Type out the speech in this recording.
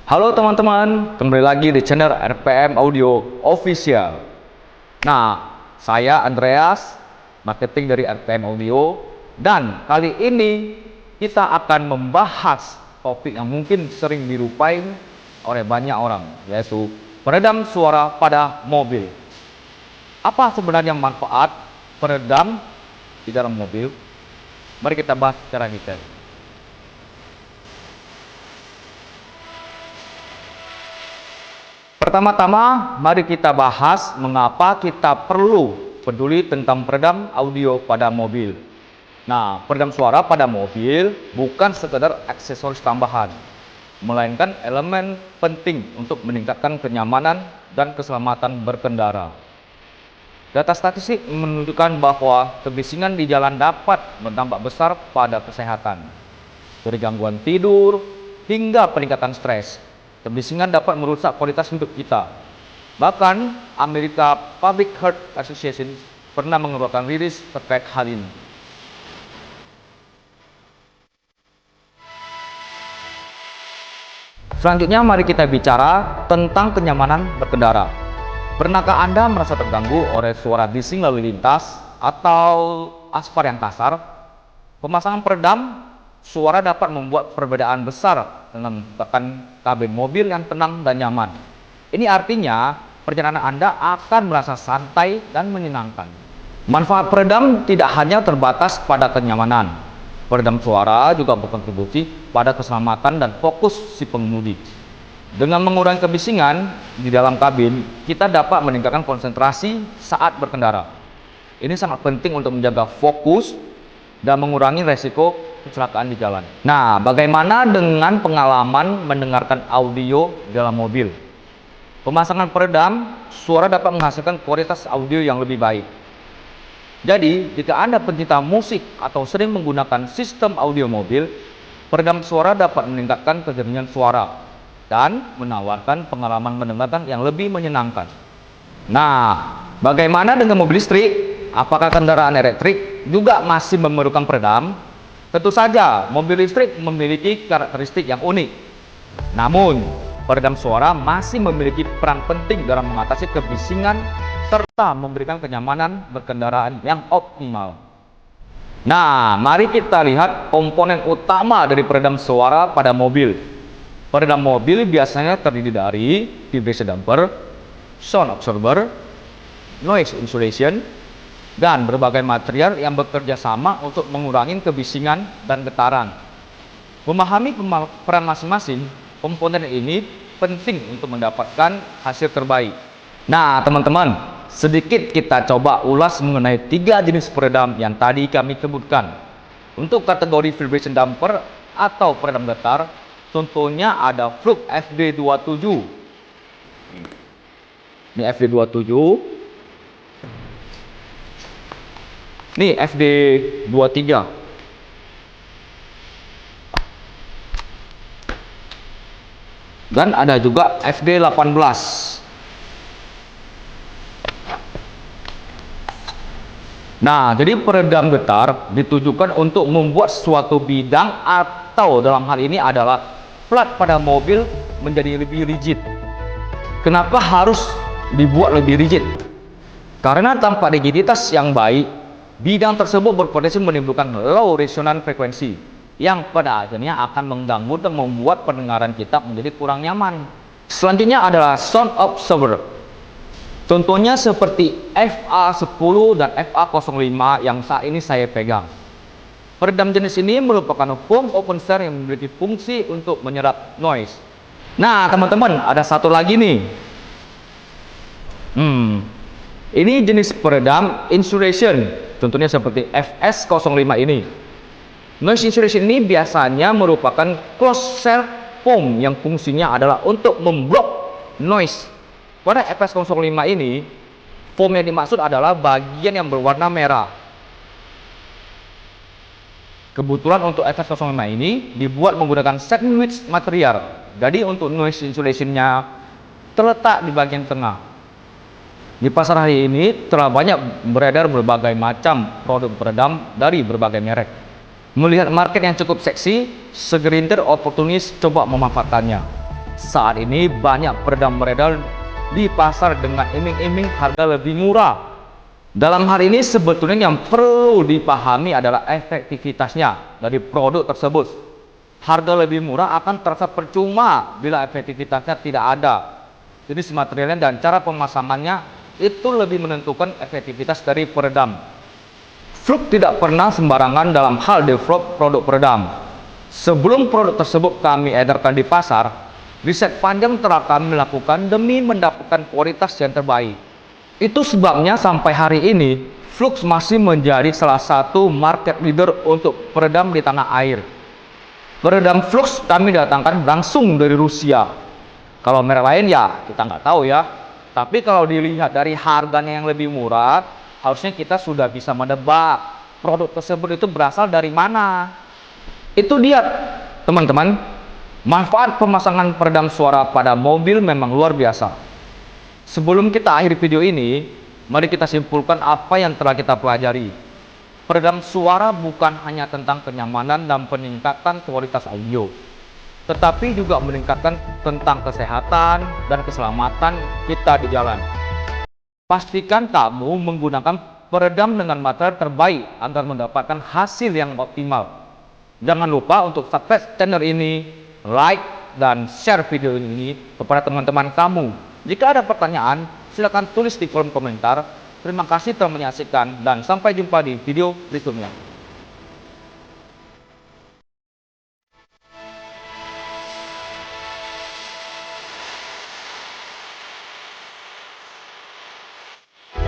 Halo teman-teman, kembali lagi di channel RPM Audio Official. Nah, saya Andreas, marketing dari RPM Audio, dan kali ini kita akan membahas topik yang mungkin sering dilupain oleh banyak orang, yaitu peredam suara pada mobil. Apa sebenarnya manfaat peredam di dalam mobil? Mari kita bahas secara detail. Pertama-tama, mari kita bahas mengapa kita perlu peduli tentang peredam audio pada mobil. Nah, peredam suara pada mobil bukan sekedar aksesoris tambahan, melainkan elemen penting untuk meningkatkan kenyamanan dan keselamatan berkendara. Data statistik menunjukkan bahwa kebisingan di jalan dapat berdampak besar pada kesehatan, dari gangguan tidur hingga peningkatan stres. Kebisingan dapat merusak kualitas hidup kita. Bahkan, Amerika Public Health Association pernah mengeluarkan rilis terkait hal ini. Selanjutnya, mari kita bicara tentang kenyamanan berkendara. Pernahkah Anda merasa terganggu oleh suara bising lalu lintas atau aspal yang kasar? Pemasangan peredam suara dapat membuat perbedaan besar dengan tekan kabin mobil yang tenang dan nyaman. Ini artinya perjalanan Anda akan merasa santai dan menyenangkan. Manfaat peredam tidak hanya terbatas pada kenyamanan. Peredam suara juga berkontribusi pada keselamatan dan fokus si pengemudi. Dengan mengurangi kebisingan di dalam kabin, kita dapat meningkatkan konsentrasi saat berkendara. Ini sangat penting untuk menjaga fokus dan mengurangi resiko kecelakaan di jalan. Nah, bagaimana dengan pengalaman mendengarkan audio dalam mobil? Pemasangan peredam suara dapat menghasilkan kualitas audio yang lebih baik. Jadi, jika Anda pencinta musik atau sering menggunakan sistem audio mobil, peredam suara dapat meningkatkan kejernihan suara dan menawarkan pengalaman mendengarkan yang lebih menyenangkan. Nah, bagaimana dengan mobil listrik? Apakah kendaraan elektrik juga masih memerlukan peredam? Tentu saja, mobil listrik memiliki karakteristik yang unik. Namun, peredam suara masih memiliki peran penting dalam mengatasi kebisingan serta memberikan kenyamanan berkendaraan yang optimal. Nah, mari kita lihat komponen utama dari peredam suara pada mobil. Peredam mobil biasanya terdiri dari vibration damper, sound absorber, noise insulation, dan berbagai material yang bekerja sama untuk mengurangi kebisingan dan getaran. Memahami peran masing-masing komponen ini penting untuk mendapatkan hasil terbaik. Nah, teman-teman, sedikit kita coba ulas mengenai 3 jenis peredam yang tadi kami sebutkan. Untuk kategori vibration damper atau peredam getar, contohnya ada Fluke FD27. Ini FD27. Nih FD23. Dan ada juga FD18. Nah, jadi peredam getar ditujukan untuk membuat suatu bidang atau dalam hal ini adalah plat pada mobil menjadi lebih rigid. Kenapa harus dibuat lebih rigid? Karena tanpa rigiditas yang baik, bidang tersebut berpotensi menimbulkan low resonance frekuensi yang pada akhirnya akan mengganggu dan membuat pendengaran kita menjadi kurang nyaman. Selanjutnya adalah sound absorber. Contohnya seperti FA10 dan FA05 yang saat ini saya pegang. Peredam jenis ini merupakan foam open cell yang memiliki fungsi untuk menyerap noise. Nah, teman-teman, ada satu lagi nih. Ini jenis peredam insulation, contohnya seperti FS05 ini. Noise insulation ini biasanya merupakan closed cell foam yang fungsinya adalah untuk memblok noise. Pada FS05 ini, foam yang dimaksud adalah bagian yang berwarna merah. Kebetulan untuk FS05 ini dibuat menggunakan sandwich material. Jadi untuk noise insulation-nya terletak di bagian tengah. Di pasar hari ini telah banyak beredar berbagai macam produk peredam dari berbagai merek. Melihat market yang cukup seksi, segelintir oportunis coba memanfaatkannya. Saat ini banyak peredam beredar di pasar dengan iming-iming harga lebih murah. Dalam hal ini sebetulnya yang perlu dipahami adalah efektivitasnya dari produk tersebut. Harga lebih murah akan terasa percuma bila efektivitasnya tidak ada. Jenis materialnya dan cara pemasangannya itu lebih menentukan efektivitas dari peredam. Flux tidak pernah sembarangan dalam hal develop produk peredam. Sebelum produk tersebut kami edarkan di pasar, riset panjang telah kami lakukan demi mendapatkan kualitas yang terbaik. Itu sebabnya sampai hari ini, Flux masih menjadi salah satu market leader untuk peredam di tanah air. Peredam Flux kami datangkan langsung dari Rusia. Kalau merek lain ya kita nggak tahu ya. Tapi kalau dilihat dari harganya yang lebih murah, harusnya kita sudah bisa menebak produk tersebut itu berasal dari mana. Itu dia teman-teman, manfaat pemasangan peredam suara pada mobil memang luar biasa. Sebelum kita akhiri video ini, mari kita simpulkan apa yang telah kita pelajari. Peredam suara bukan hanya tentang kenyamanan dan peningkatan kualitas audio, tetapi juga meningkatkan tentang kesehatan dan keselamatan kita di jalan. Pastikan kamu menggunakan peredam dengan material terbaik agar mendapatkan hasil yang optimal. Jangan lupa untuk subscribe channel ini, like, dan share video ini kepada teman-teman kamu. Jika ada pertanyaan, silakan tulis di kolom komentar. Terima kasih telah menyaksikan dan sampai jumpa di video berikutnya.